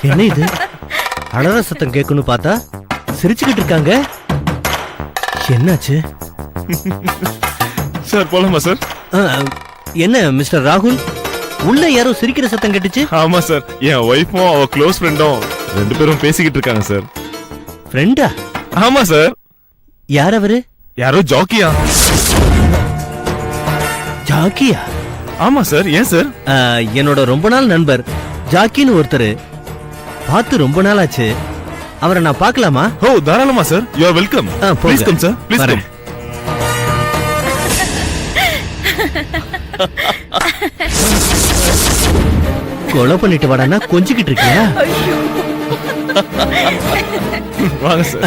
என்ன இது? அலற சத்தம் கேட்கணும் பார்த்தா சிரிச்சுக்கிட்டு இருக்காங்க. என்னாச்சு சார்? போலாமா சார்? என்ன மிஸ்டர் ராகுல், உள்ள யாரோ சிரிக்கிற சத்தம் கேட்டுச்சு? ஆமா சார், என் ஒய்ஃபும் அவ க்ளோஸ் ஃப்ரெண்டும் 2 பேரும் பேசிக்கிட்டு இருக்காங்க சார். ஃப்ரெண்டா? ஆமா சார். யார் அவரு? யாரோ ஜாக்கியா. ஜாக்கியா? ஆமா சார். ஏன் சார்? என்னோட ரொம்ப நாள் நண்பர் ஜாக்கின்னு ஒருத்தர். பார்த்து ரொம்ப நாள் ஆச்சு. அவரை நான் பார்க்கலாமா? ஓ தாராளமா sir. You are welcome. Please come sir, please come. கொலை பண்ணிட்டு வாடானா கொஞ்சிக்கிட்டு இருக்கியா? வாங்க சார்.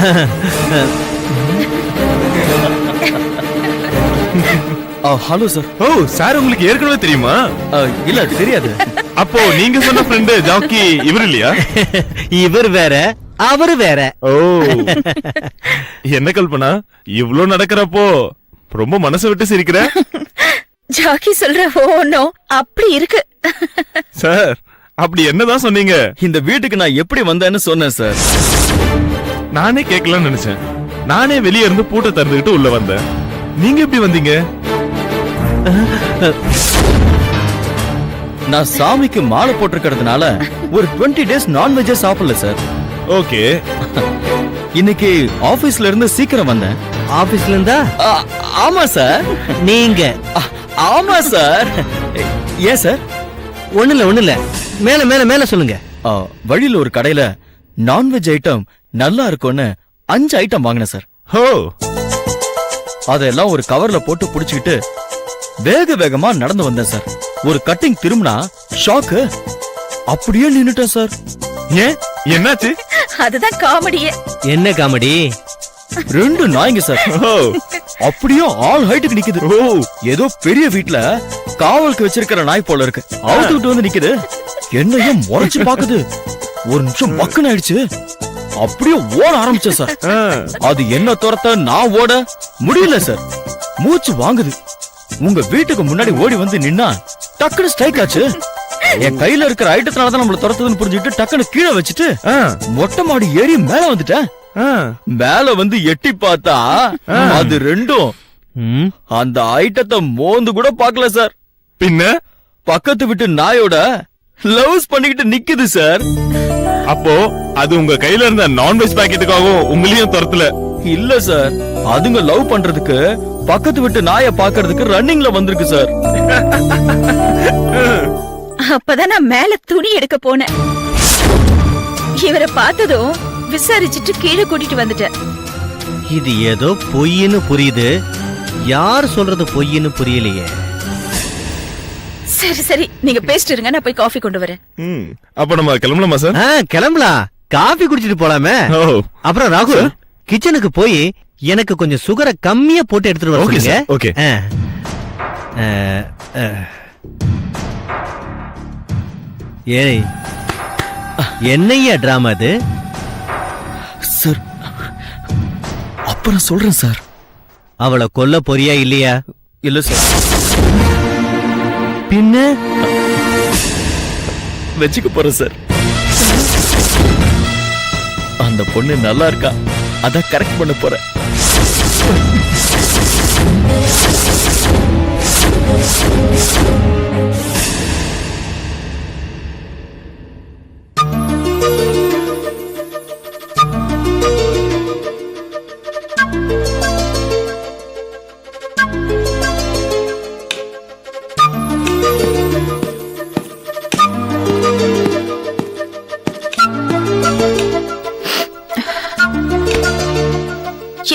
Hello sir. ஓ சார், உங்களுக்கு ஏற்கனவே தெரியுமா? இல்ல தெரியாது. அப்போ நீங்க சொன்ன ஃப்ரெண்டு ஜாக்கி இவர் இல்லையா? இவர் வேற, அவரு வேற. ஓ என்ன கல்பனா, இவ்ளோ நடக்கிறப்போ ரொம்ப மனசு விட்டு சிரிக்கிற? ஜாக்கி சொல்ற ஓனோ அப்படி இருக்கு. சார், அப்படி என்னதான் சொன்னீங்க? இந்த வீட்டுக்கு நான் எப்படி வந்தேன்னு சொன்னேன் சார். நானே கேட்கலாம்னு நினைச்சேன். நானே வெளியே இருந்து பூட்டை திறந்துகிட்டு உள்ள வந்தேன். நீங்க எப்படி வந்தீங்க? நான் சாமிக்கு மாலை போட்டிருக்கிறதுனால ஒரு 20 days நான்வெஜ் சாப்பிடல சார். ஓகே. இன்னைக்கு ஆபீஸ்ல இருந்து சீக்கிரம் வந்தேன். ஆபீஸ்ல இருந்தா? ஆமா சார். நீங்க? ஆமா சார். ஏன் சார்? ஒண்ணுல மேல மேல மேல சொல்லுங்க. வழியில ஒரு கடையில நான்வெஜ் ஐட்டம் நல்லா இருக்கும்னு 5 ஐட்டம் வாங்கினேன் சார். ஹோ. அதெல்லாம் ஒரு கவர்ல போட்டு புடிச்சுக்கிட்டு வேக வேகமா நடந்து வந்தேன் சார். ஒரு கட்டிங் திரும்பினா ஷாக்கு, அப்படியே நின்னுட்டேன் சார். ஏன், என்னாச்சு? அதுதான் காமெடியே. என்ன காமெடி? 2 நாய்ங்க சார். அப்படியே ஆல் ஹைட்டுக்கு நிக்குது. ஏதோ பெரிய வீட்ல காவலுக்கு வச்சிருக்கிற நாய் போல இருக்கு. அவுத்துக்கிட்டு வந்து நிக்குது. என்னையும் முறைச்சு பாக்குது. ஒரு நிமிஷம் மக்குன்னு ஆயிடுச்சு. அப்படியே ஓட ஆரம்பிச்சேன் சார். அது என்ன துரத்த நான் ஓட முடியல சார். மூச்சு வாங்குது. உங்க வீட்டுக்கு முன்னாடி ஓடி வந்து நின்னா டக்குனு ஸ்ட்ரைக் ஆச்சு. என் கையில இருக்கிற ஐட்டத்தினாலதான் நம்மள துரத்துதுன்னு புரிஞ்சுக்கிட்டு டக்குனு கீழே வச்சுட்டு மொட்டை மாடி ஏறி மேல வந்துட்டேன். மேல வந்து எட்டி பார்த்தா அது 2ம் அந்த ஐட்டத்தை மோந்து கூட பாக்கல சார். பின்ன பக்கத்து விட்டு நாயோட லவ்ஸ் பண்ணிக்கிட்டு நிக்குது சார். அப்போ அது உங்க கையில இருந்த நான்வெஜ் பாக்கெட்டுக்காகவும் உங்களையும் துரத்தல? இல்ல சார், அதுங்க லவ் பண்றதுக்கு பக்கத்து விட்டு நாய பாக்குறதுக்கு ரன்னிங்ல வந்திருக்கு சார். அப்பதான் நான் மேல துணி எடுக்க போனேன். இவரை பார்த்ததும் விசாரிச்சுட்டு கீழே கூட்டிட்டு வந்துட்டேன். இது ஏதோ பொய்ன்னு புரியுது. யார் சொல்றது பொய்ன்னு புரியலையே. சரி சரி, நீங்க பேசிட்டு இருங்க, நான் போய் காஃபி கொண்டு வரேன். அப்ப நம்ம கிளம்பலாமா சார்? கிளம்பலாம். காபி குடிச்சிட்டு போலாமே. அப்புறம் ராகுல், கிச்சனுக்கு போய் எனக்கு கொஞ்சம் சுகரை கம்மியா போட்டு எடுத்துட்டு வர சொல்லுங்க. ஓகே. ஏய், என்னையா டிராமா அது? சார், அப்புறம் சொல்றேன் சார். அவளை கொல்ல போறியா இல்லையா? இல்ல சார். பின்ன வச்சுக்க போறேன் சார். அந்த பொண்ணு நல்லா இருக்கா, அதான் கரெக்ட் பண்ண போறேன்.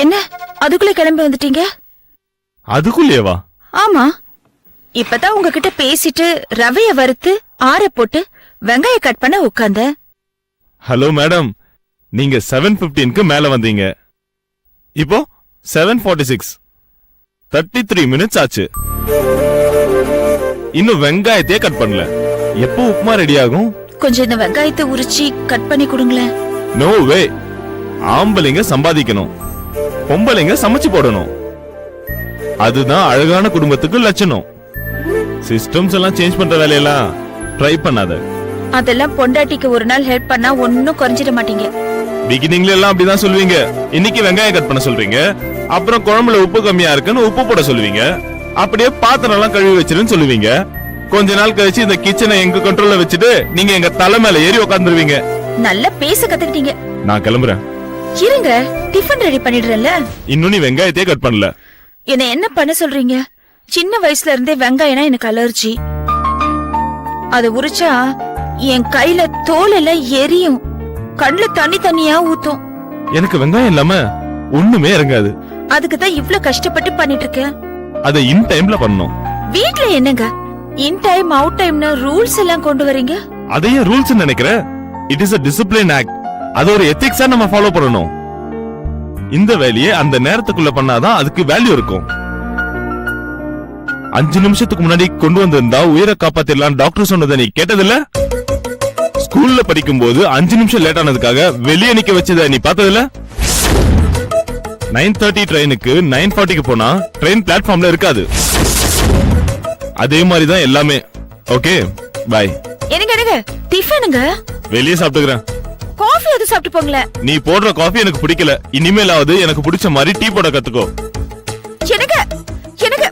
என்ன அதுக்குள்ள கிளம்பி வந்துட்டீங்க? அதுக்குள்ளேவா? ஆமா, இப்பதான் உங்ககிட்ட பேசிட்டு ரவைய வறுத்து ஆற போட்டு வெங்காய கட் பண்ண உட்கார்ந்த. ஹலோ மேடம், நீங்க 7:15க்கு மேல வந்தீங்க. இப்போ 7:46, 33 மினிட்ஸ் ஆச்சு. இன்னும் வெங்காயத்தையே கட் பண்ணல. எப்போ உப்புமா ரெடி ஆகும்? கொஞ்சம் இந்த வெங்காயத்தை உரிச்சி கட் பண்ணி கொடுங்களேன். No way. ஆம்பளைங்க சம்பாதிக்கணும், பொம்பளைங்க சமைச்சு போடணும். அதுதான் அழகான குடும்பத்துக்கு லட்சணம். சிஸ்டம்ஸ் எல்லாம் சேஞ்ச் பண்ற வேலையெல்லாம் ட்ரை பண்ணாத. அதெல்லாம் பொண்டாட்டிக்கு ஒரு நாள் ஹெல்ப் பண்ணா ஒன்னும் குறைஞ்சிட மாட்டீங்க. பிகினிங்ல எல்லாம் அப்படிதான் சொல்லுவீங்க. இன்னைக்கு வெங்காயம் கட் பண்ண சொல்றீங்க, அப்புறம் குழம்புல உப்பு கம்மியா இருக்குன்னு உப்பு போட சொல்லுவீங்க, அப்படியே பாத்திரம் எல்லாம் கழுவி வச்சிருன்னு சொல்லுவீங்க. கொஞ்ச நாள் கழிச்சு இந்த கிச்சனை எங்க கண்ட்ரோல்ல வச்சுட்டு நீங்க எங்க தலை மேல ஏறி உட்காந்துருவீங்க. நல்லா பேச கத்துக்கிட்டீங்க. நான் கிளம்புறேன். இருங்க, டிஃபன் ரெடி பண்ணிடுறேன்ல. இன்னும் நீ வெங்காயத்தையே கட் பண்ணல. என்ன பண்ண சொல்றீங்க? சின்ன வயசுல இருந்தே வெங்காயம்னா எனக்கு அலர்ஜி. அது உரிச்சா என் கையில தோல் எல்லாம் எரியும், கண்ணுல தண்ணியா ஊத்தும். எனக்கு வெங்காயம் இல்லாம ஒண்ணுமே இறங்காது. அதுக்கு தான் இவ்ளோ கஷ்டப்பட்டு பண்ணிட்டு இருக்கேன். அதை இன் டைம்ல பண்ணணும். வீட்ல என்னங்க இன் டைம் அவுட் டைம்னு ரூல்ஸ் எல்லாம் கொண்டு வரீங்க? அதையே ரூல்ஸ் நினைக்கிற? It is a discipline act. அது ஒரு எத்திக்ஸா நம்ம ஃபாலோ பண்ணணும். இந்த வேலையை அந்த நேரத்துக்குள்ள பண்ணாதான் அதுக்கு வேல்யூ இருக்கும். 5 நிமிஷத்துக்கு முன்னாடி கொண்டு வந்திருந்தா உயிரை காப்பாத்திடலாம் டாக்டர் சொன்னதை நீ கேட்டதில்ல? ஸ்கூல்ல படிக்கும் போது 5 நிமிஷம் லேட் ஆனதுக்காக வெளியே நிக்க வச்சத நீ பார்த்ததில்ல? 9:30 ட்ரெயினுக்கு 9:40க்கு போனா ட்ரெயின் பிளாட்ஃபார்ம்ல இருக்காது. அதே மாதிரிதான் எல்லாமே. Okay, bye. எனக்கு டிஃபனுங்க வெளியே சாப்பிட்டுக்கிறேன். காஃபி அது சாப்பிட்டு போங்களேன். நீ போடுற காஃபி எனக்கு பிடிக்கல. இனிமேலாவது எனக்கு பிடிச்ச மாதிரி டீ போட கத்துக்கோ. எனக்கு எனக்கு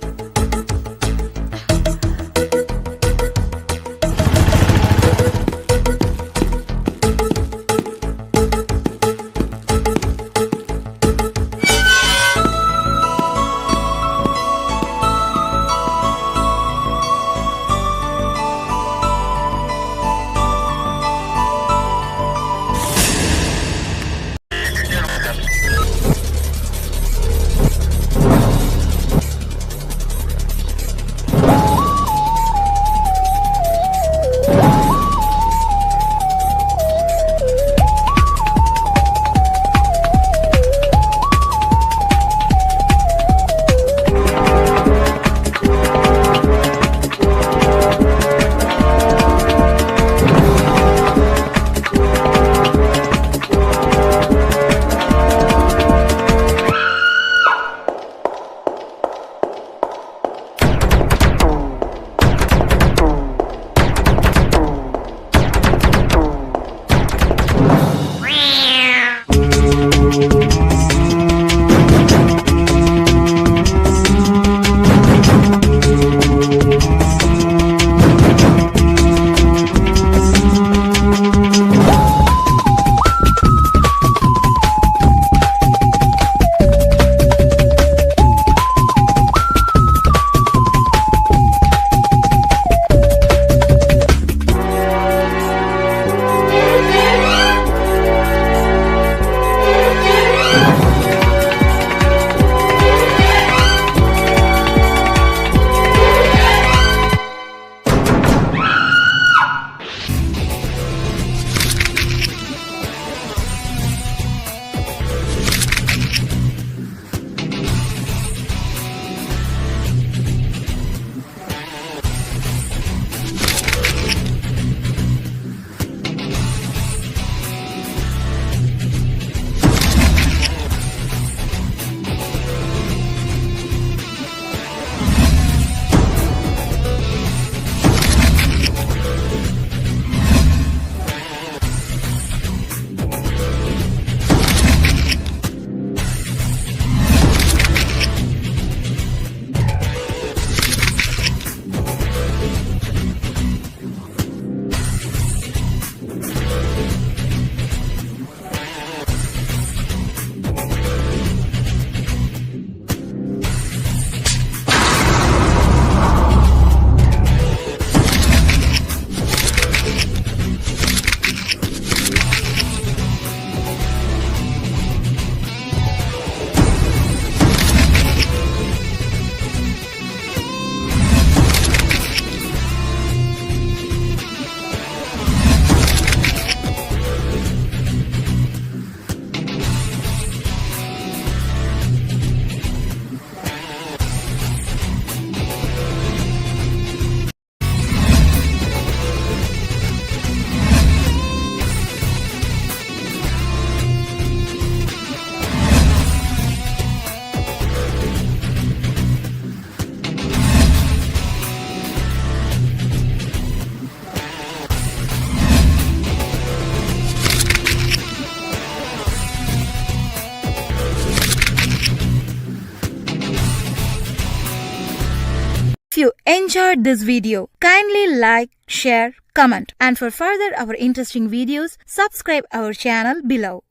you enjoyed this video, kindly like, share, comment, and for further our interesting videos, subscribe our channel below.